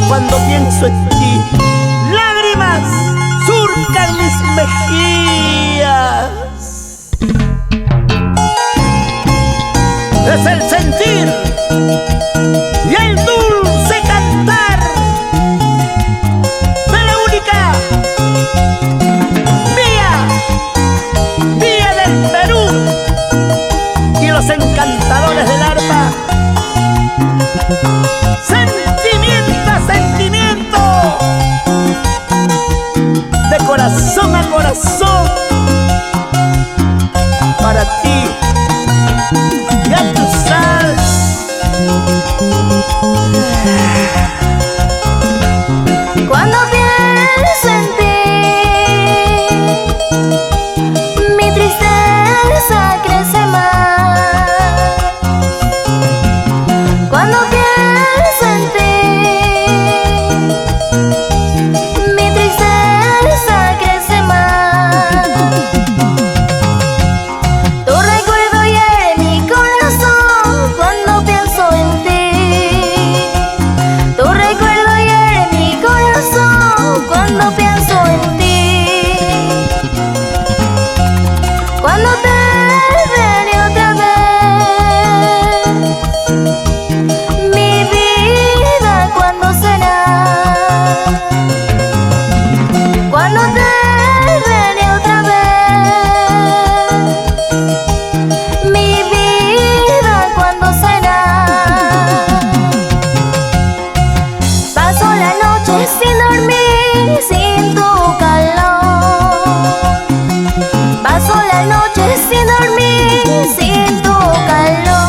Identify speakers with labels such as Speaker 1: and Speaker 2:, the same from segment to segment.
Speaker 1: cuando pienso en ti. Lágrimas surcan mis mejillas. Es el sentir y el dulce cantar de la única vía del Perú y los encantadores del arpa. Sentimiento a sentimiento, de corazón a corazón, para ti. Ya tú sabes.
Speaker 2: Cuando pienso en ti, mi tristeza crece más. Cuando pienso en ti, mi tristeza crece más. Tu recuerdo hiere mi corazón cuando pienso en ti. Tu recuerdo hiere mi corazón cuando pienso en ti. Cuando te veré otra vez, mi vida, ¿cuándo será? Cuando te veré otra vez, mi vida, ¿cuándo será? Paso la noche sin dormir, sin tu calor. Paso la noche sin dormir, sin tu calor.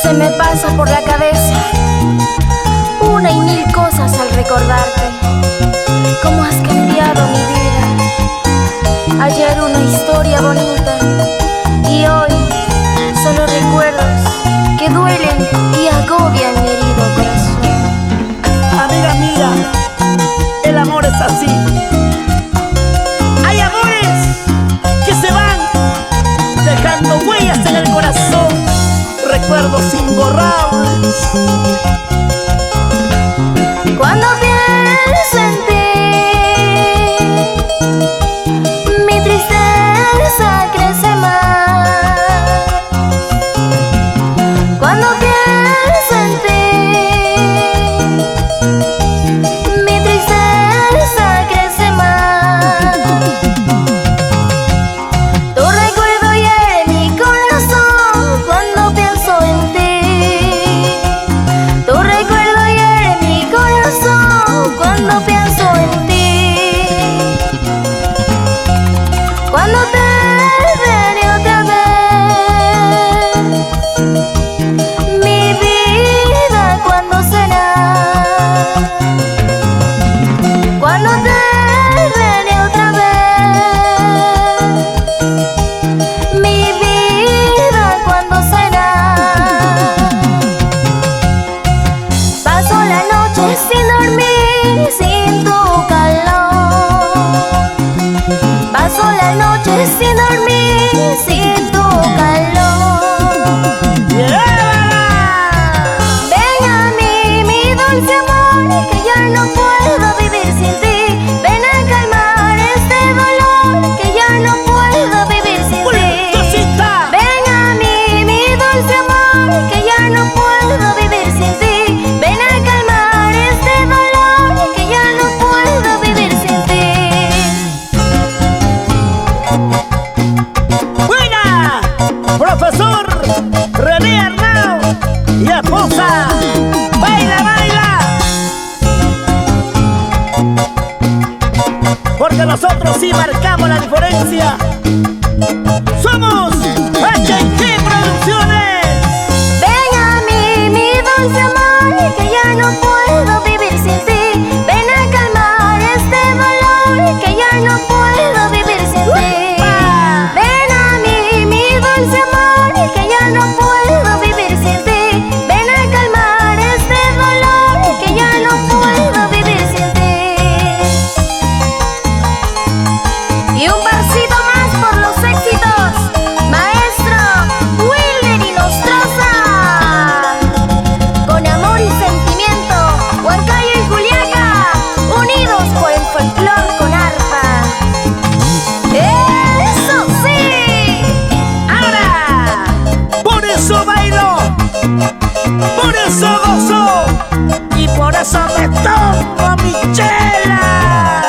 Speaker 2: Se me pasa por la cabeza una y mil cosas al recordarte. Cómo has cambiado mi vida. Ayer una historia bonita y hoy solo recuerdos que duelen y agobian mi herido corazón.
Speaker 1: Amiga mía, el amor es así. Hay amores que se van dejando huellas en el corazón, recuerdos imborrables.
Speaker 2: Cuando pienso en ti, mi tristeza crece más. Cuando pienso en ti, mi tristeza crece más. Tu recuerdo hiere mi corazón cuando pienso en ti. Tu recuerdo hiere mi corazón
Speaker 1: Por eso gozo y por eso me tomo mi chela.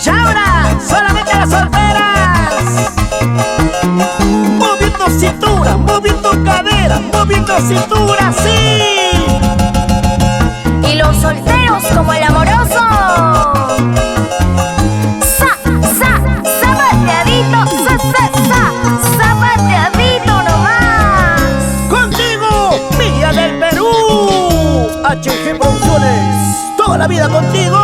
Speaker 1: Y ahora solamente las solteras, moviendo cintura, moviendo cadera, moviendo cintura, sí.
Speaker 2: Y los solteros como el amoroso, zapateadito, zapateadito nomás.
Speaker 1: Contigo, Villa del Perú, HG Producciones, toda la vida contigo.